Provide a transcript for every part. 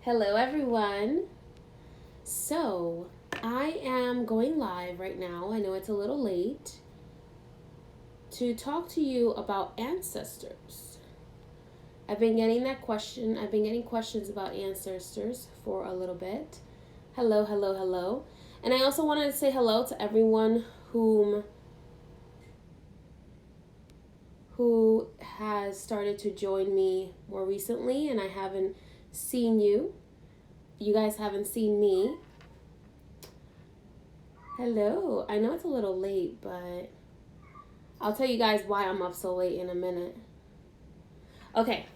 Hello, everyone. So, I am going live right now. I know it's a little late to talk to you about ancestors. I've been getting that question. I've been getting questions about ancestors for a little bit. Hello, hello, hello. And I also wanted to say hello to everyone who has started to join me more recently, and I haven't seen you. You guys haven't seen me. Hello. I know it's a little late, but I'll tell you guys why I'm up so late in a minute. Okay.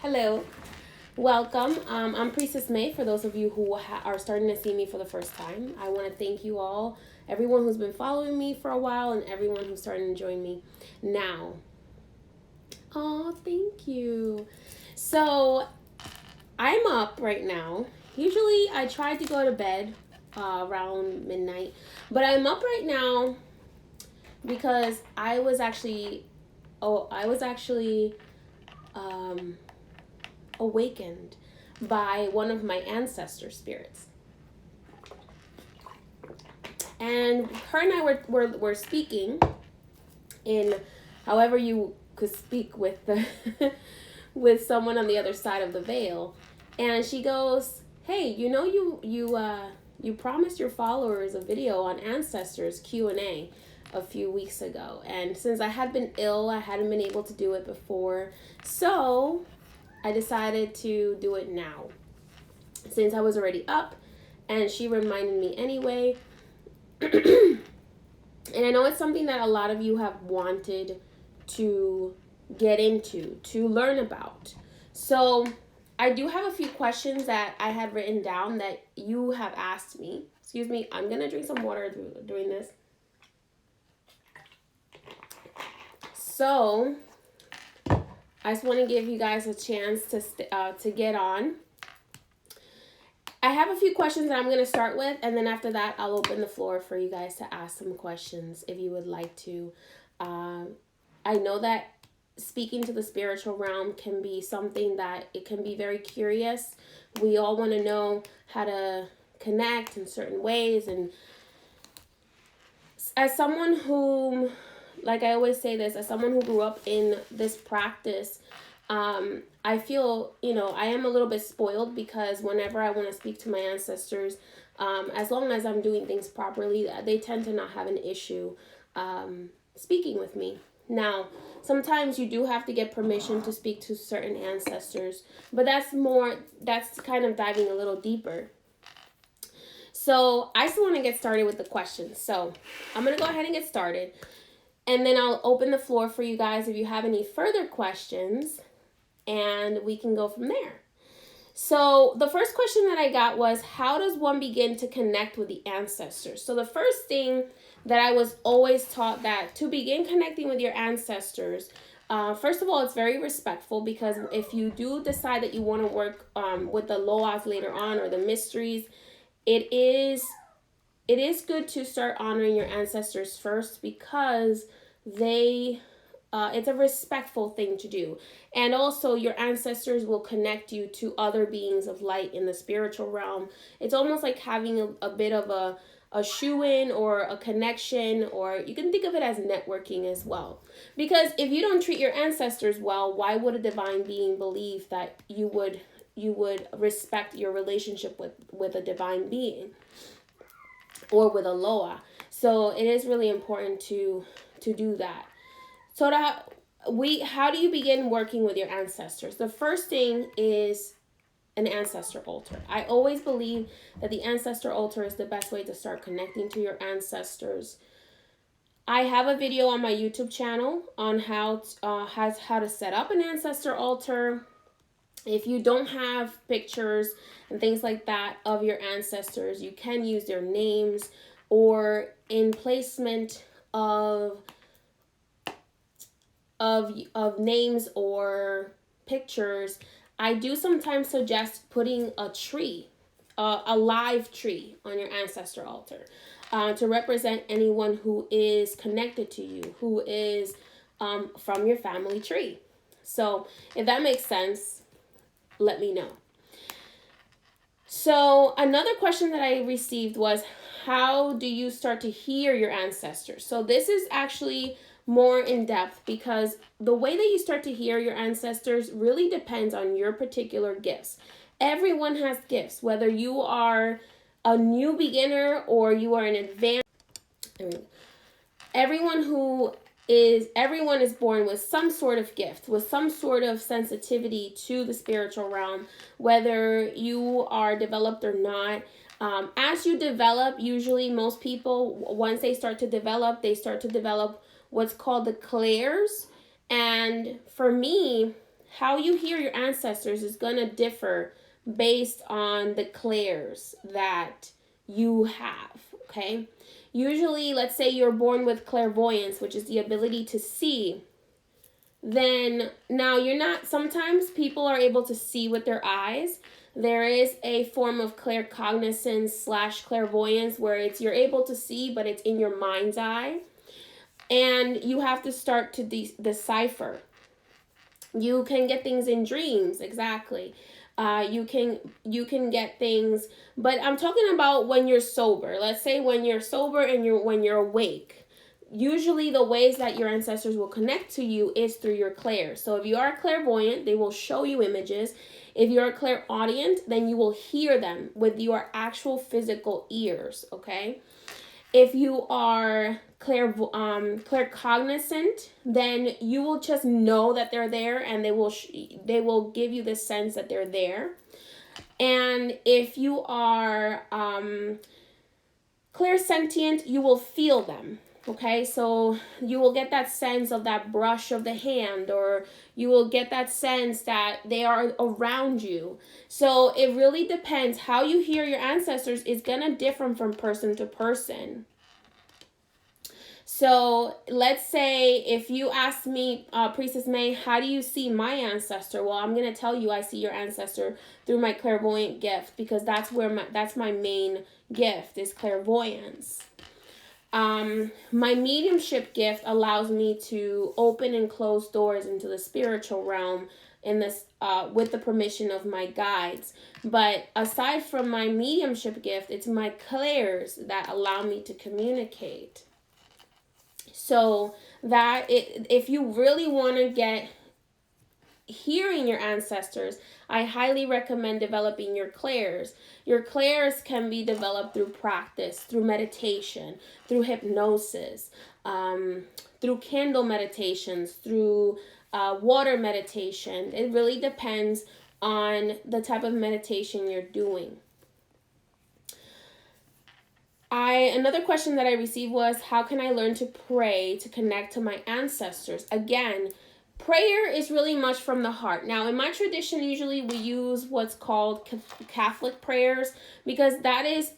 Hello. Welcome. I'm Priestess May. For those of you who are starting to see me for the first time, I want to thank you all, everyone who's been following me for a while, and everyone who's starting to join me now. Oh, thank you. So, I'm up right now. Usually, I try to go to bed around midnight, but I'm up right now because I was actually awakened by one of my ancestor spirits, and her and I were speaking in however you could speak with the with someone on the other side of the veil, and she goes, "Hey, you promised your followers a video on ancestors Q&A a few weeks ago, and since I had been ill, I hadn't been able to do it before, so I decided to do it now since I was already up." And she reminded me anyway. And I know it's something that a lot of you have wanted to get into, to learn about. So I do have a few questions that I had written down that you have asked me. Excuse me, I'm going to drink some water doing this. So I just want to give you guys a chance to get on. I have a few questions that I'm going to start with, and then after that, I'll open the floor for you guys to ask some questions if you would like to. I know that speaking to the spiritual realm can be something that it can be very curious. We all want to know how to connect in certain ways, and as someone who, like I always say this, as someone who grew up in this practice, I feel, I am a little bit spoiled because whenever I want to speak to my ancestors, as long as I'm doing things properly, they tend to not have an issue speaking with me. Now, sometimes you do have to get permission to speak to certain ancestors, but that's kind of diving a little deeper. So I just want to get started with the questions. So I'm going to go ahead and get started, and then I'll open the floor for you guys if you have any further questions, and we can go from there. So the first question that I got was, how does one begin to connect with the ancestors? So the first thing that I was always taught, that to begin connecting with your ancestors, first of all, it's very respectful, because if you do decide that you want to work with the loas later on, or the mysteries, it is good to start honoring your ancestors first, because it's a respectful thing to do. And also, your ancestors will connect you to other beings of light in the spiritual realm. It's almost like having a bit of a shoe-in or a connection, or you can think of it as networking as well. Because if you don't treat your ancestors well, why would a divine being believe that you would respect your relationship with a divine being or with a loa? So it is really important to do that. So how do you begin working with your ancestors? The first thing is an ancestor altar. I always believe that the ancestor altar is the best way to start connecting to your ancestors. I have a video on my YouTube channel on how to set up an ancestor altar. If you don't have pictures and things like that of your ancestors, you can use their names, or in placement of names or pictures, I do sometimes suggest putting a tree, a live tree, on your ancestor altar to represent anyone who is connected to you, who is from your family tree. So if that makes sense, let me know. So another question that I received was, how do you start to hear your ancestors? So this is actually more in depth, because the way that you start to hear your ancestors really depends on your particular gifts. Everyone has gifts, whether you are a new beginner or you are an advanced. Everyone is born with some sort of gift, with some sort of sensitivity to the spiritual realm, whether you are developed or not. As you develop, usually most people, once they start to develop what's called the clairs. And for me, how you hear your ancestors is going to differ based on the clairs that you have, okay? Usually, let's say you're born with clairvoyance, which is the ability to see. Then now you're not, sometimes people are able to see with their eyes. There is a form of claircognizance / clairvoyance where it's you're able to see, but it's in your mind's eye. And you have to start to decipher. You can get things in dreams, exactly. You can get things, but I'm talking about when you're sober. Let's say when you're sober and when you're awake. Usually the ways that your ancestors will connect to you is through your clairs. So if you are clairvoyant, they will show you images. If you're a clairaudient, then you will hear them with your actual physical ears, okay? If you are claircognizant, then you will just know that they're there, and they will give you the sense that they're there. And if you are clairsentient, you will feel them. Okay, so you will get that sense of that brush of the hand, or you will get that sense that they are around you. So it really depends. How you hear your ancestors is going to differ from person to person. So let's say if you ask me, Priestess May, how do you see my ancestor? Well, I'm going to tell you I see your ancestor through my clairvoyant gift, because that's my main gift is clairvoyance. My mediumship gift allows me to open and close doors into the spiritual realm in this with the permission of my guides. But aside from my mediumship gift, it's my clairs that allow me to communicate. So that if you really want to get hearing your ancestors, I highly recommend developing your clairs. Your clairs can be developed through practice, through meditation, through hypnosis, through candle meditations, through water meditation. It really depends on the type of meditation you're doing. Another question that I received was, how can I learn to pray to connect to my ancestors? Again, prayer is really much from the heart. Now, in my tradition, usually we use what's called Catholic prayers, because that is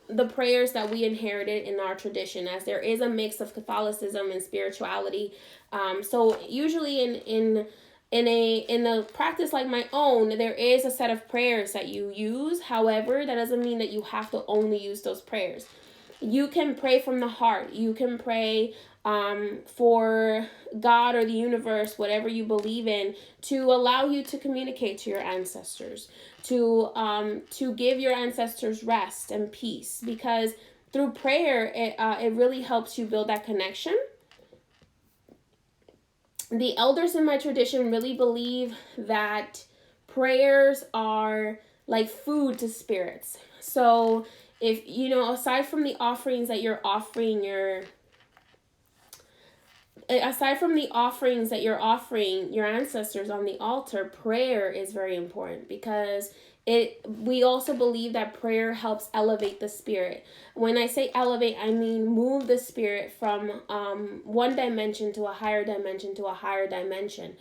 the prayers that we inherited in our tradition, as there is a mix of Catholicism and spirituality. So usually in a practice like my own, there is a set of prayers that you use. However, that doesn't mean that you have to only use those prayers. You can pray from the heart. You can pray for God or the universe, whatever you believe in, to allow you to communicate to your ancestors, to give your ancestors rest and peace. Because through prayer, it really helps you build that connection. The elders in my tradition really believe that prayers are like food to spirits. So if, aside from the offerings that you're offering your ancestors on the altar, prayer is very important, because we also believe that prayer helps elevate the spirit. When I say elevate, I mean move the spirit from one dimension to a higher dimension to a higher dimension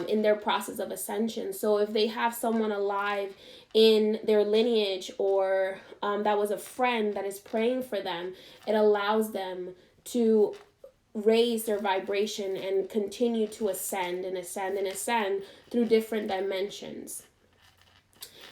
in their process of ascension. So if they have someone alive in their lineage, or that was a friend that is praying for them, it allows them to raise their vibration and continue to ascend and ascend and ascend through different dimensions.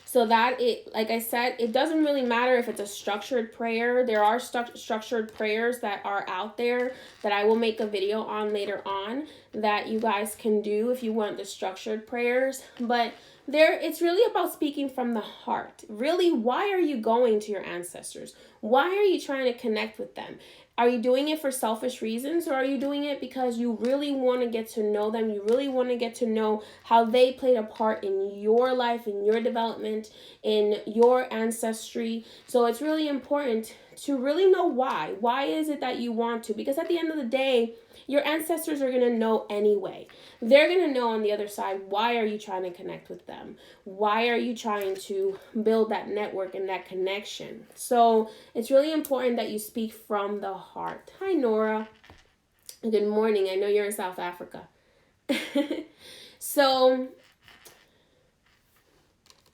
So that like I said, it doesn't really matter if it's a structured prayer. There are structured prayers that are out there that I will make a video on later on that you guys can do if you want the structured prayers. But it's really about speaking from the heart. Really, why are you going to your ancestors? Why are you trying to connect with them? Are you doing it for selfish reasons, or are you doing it because you really want to get to know them? You really want to get to know how they played a part in your life, in your development, in your ancestry. So it's really important to really know why. Why is it that you want to? Because at the end of the day, your ancestors are going to know anyway. They're going to know on the other side, why are you trying to connect with them? Why are you trying to build that network and that connection? So it's really important that you speak from the heart. Hi, Nora. Good morning. I know you're in South Africa. So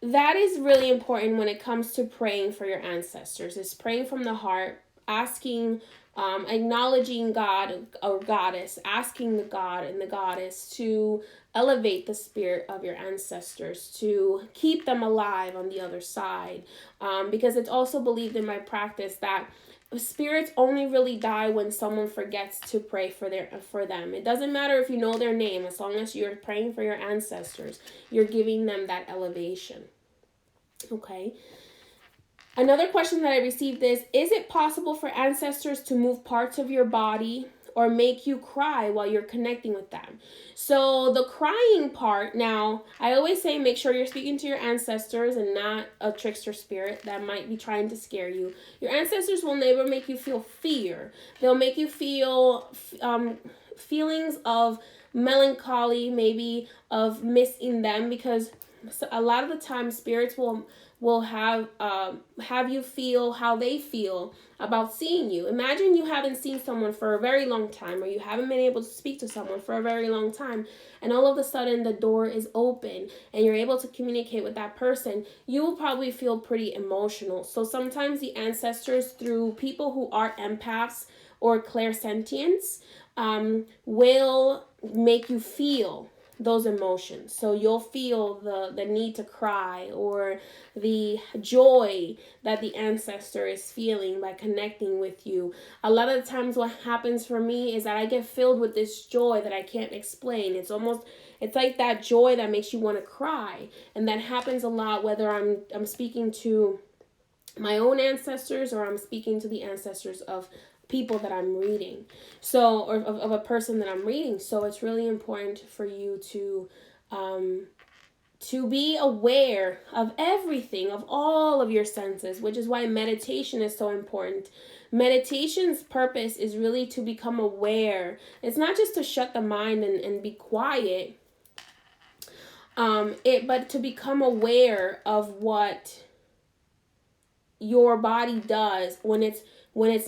that is really important when it comes to praying for your ancestors. It's praying from the heart, asking, acknowledging God or goddess, asking the God and the goddess to elevate the spirit of your ancestors, to keep them alive on the other side. Because it's also believed in my practice that spirits only really die when someone forgets to pray for them. It doesn't matter if you know their name, as long as you're praying for your ancestors, you're giving them that elevation. Okay. Another question that I received is it possible for ancestors to move parts of your body or make you cry while you're connecting with them? So the crying part, now, I always say make sure you're speaking to your ancestors and not a trickster spirit that might be trying to scare you. Your ancestors will never make you feel fear. They'll make you feel feelings of melancholy, maybe of missing them, because a lot of the time spirits will have you feel how they feel about seeing you. Imagine you haven't seen someone for a very long time, or you haven't been able to speak to someone for a very long time, and all of a sudden the door is open and you're able to communicate with that person. You will probably feel pretty emotional. So sometimes the ancestors, through people who are empaths or clairsentients, will make you feel those emotions. So you'll feel the need to cry, or the joy that the ancestor is feeling by connecting with you. A lot of the times what happens for me is that I get filled with this joy that I can't explain. It's like that joy that makes you want to cry. And that happens a lot whether I'm speaking to my own ancestors, or I'm speaking to the ancestors of people that I'm reading, so, or of a person that I'm reading. So it's really important for you to be aware of everything, of all of your senses, which is why meditation is so important. Meditation's purpose is really to become aware. It's not just to shut the mind and be quiet, but to become aware of what your body does when it's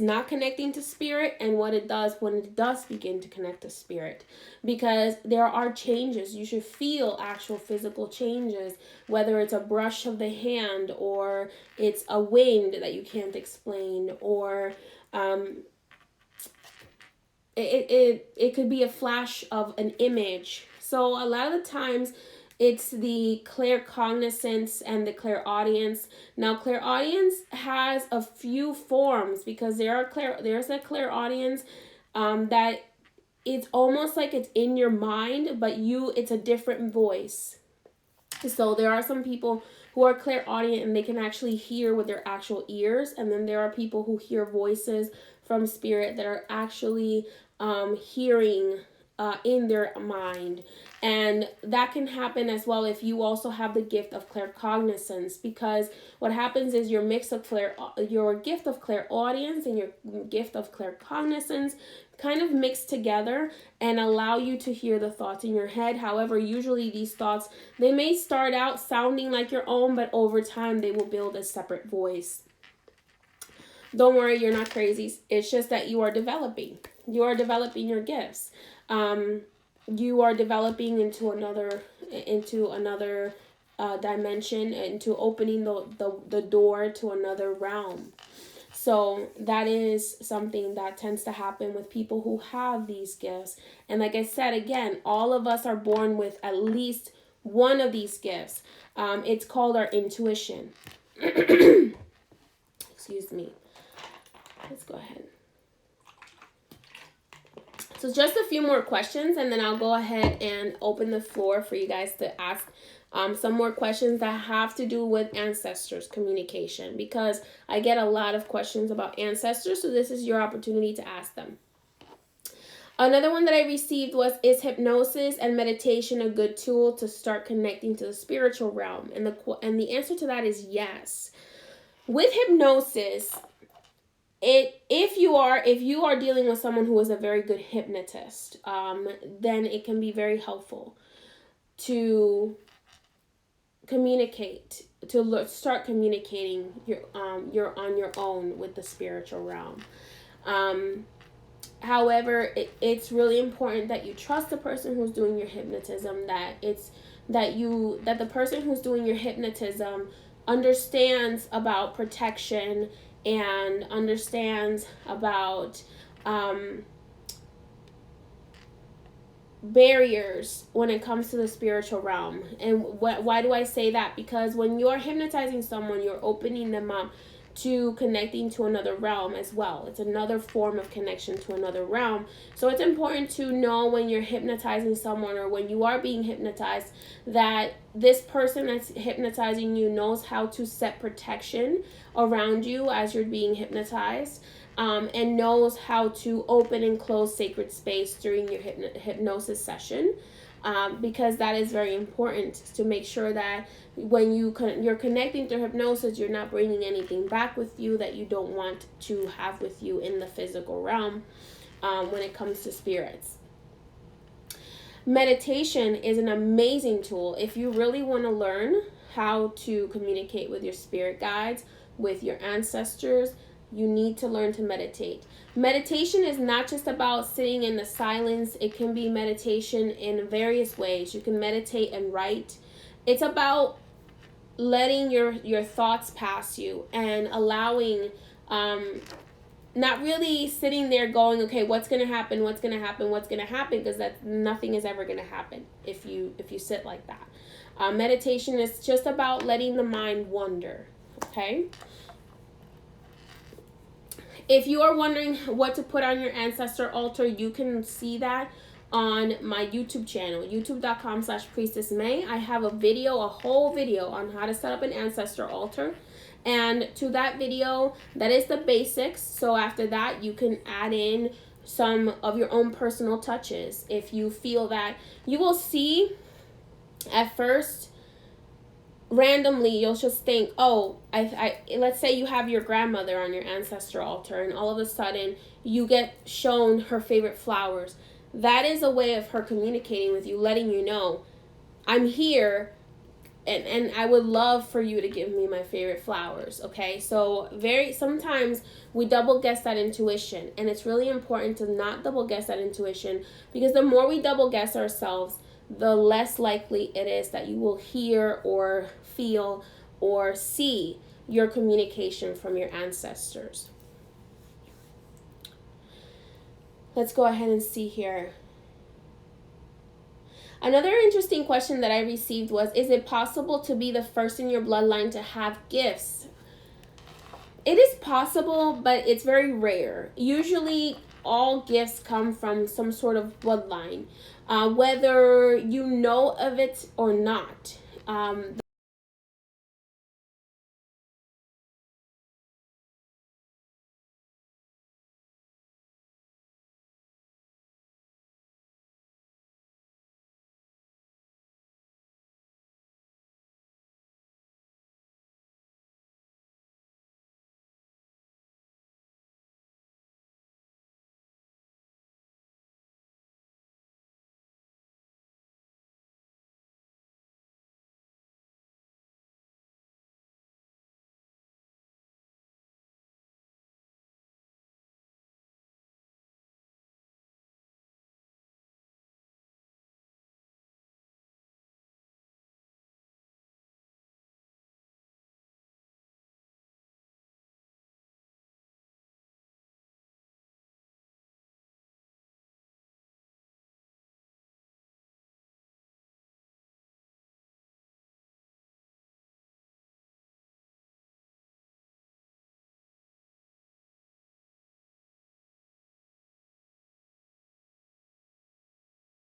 not connecting to spirit, and what it does when it does begin to connect to spirit. Because there are changes. You should feel actual physical changes, whether it's a brush of the hand, or it's a wind that you can't explain, or it could be a flash of an image. So a lot of the times it's the claircognizance and the clairaudience. Now, clairaudience has a few forms, because there's a clairaudience that it's almost like it's in your mind, but it's a different voice. So there are some people who are clairaudient and they can actually hear with their actual ears, and then there are people who hear voices from spirit that are actually hearing in their mind. And that can happen as well if you also have the gift of claircognizance, because what happens is your gift of clairaudience and your gift of claircognizance kind of mix together and allow you to hear the thoughts in your head. However, usually these thoughts, they may start out sounding like your own, but over time they will build a separate voice. Don't worry, you're not crazy. It's just that you are developing. You are developing your gifts. You are developing into another dimension, into opening the door to another realm. So that is something that tends to happen with people who have these gifts. And like I said, again, all of us are born with at least one of these gifts. It's called our intuition. Excuse me. Let's go ahead. So just a few more questions, and then I'll go ahead and open the floor for you guys to ask some more questions that have to do with ancestors communication, because I get a lot of questions about ancestors, so this is your opportunity to ask them. Another one that I received was, is hypnosis and meditation a good tool to start connecting to the spiritual realm? And the answer to that is yes. With hypnosis, if you are dealing with someone who is a very good hypnotist, then it can be very helpful to communicate, to start communicating you're on your own with the spiritual realm. However, it's really important that you trust the person who's doing your hypnotism, that the person who's doing your hypnotism understands about protection and understands about barriers when it comes to the spiritual realm. And why do I say that? Because when you're hypnotizing someone, you're opening them up to connecting to another realm as well. It's another form of connection to another realm. So it's important to know when you're hypnotizing someone, or when you are being hypnotized, that this person that's hypnotizing you knows how to set protection around you as you're being hypnotized, and knows how to open and close sacred space during your hypnosis session. Because that is very important, to make sure that when you're connecting through hypnosis, you're not bringing anything back with you that you don't want to have with you in the physical realm when it comes to spirits. Meditation is an amazing tool if you really want to learn how to communicate with your spirit guides, with your ancestors. You need to learn to meditate. Meditation is not just about sitting in the silence. It can be meditation in various ways. You can meditate and write. It's about letting your thoughts pass you and allowing, not really sitting there going, okay, what's going to happen, because that nothing is ever going to happen if you sit like that. Meditation is just about letting the mind wander, okay? If you are wondering what to put on your ancestor altar, you can see that on my YouTube channel, youtube.com/priestessmay. I have a whole video on how to set up an ancestor altar. And to that video, that is the basics. So after that, you can add in some of your own personal touches. If you feel that, you will see at first, randomly, you'll just think, oh, let's say you have your grandmother on your ancestor altar, and all of a sudden you get shown her favorite flowers. That is a way of her communicating with you, letting you know, I'm here, and I would love for you to give me my favorite flowers. Okay, so sometimes we double guess that intuition, and it's really important to not double guess that intuition, because the more we double guess ourselves, the less likely it is that you will hear or feel or see your communication from your ancestors. Let's go ahead and see here. Another interesting question that I received was, is it possible to be the first in your bloodline to have gifts? It is possible, but it's very rare. Usually all gifts come from some sort of bloodline, whether you know of it or not.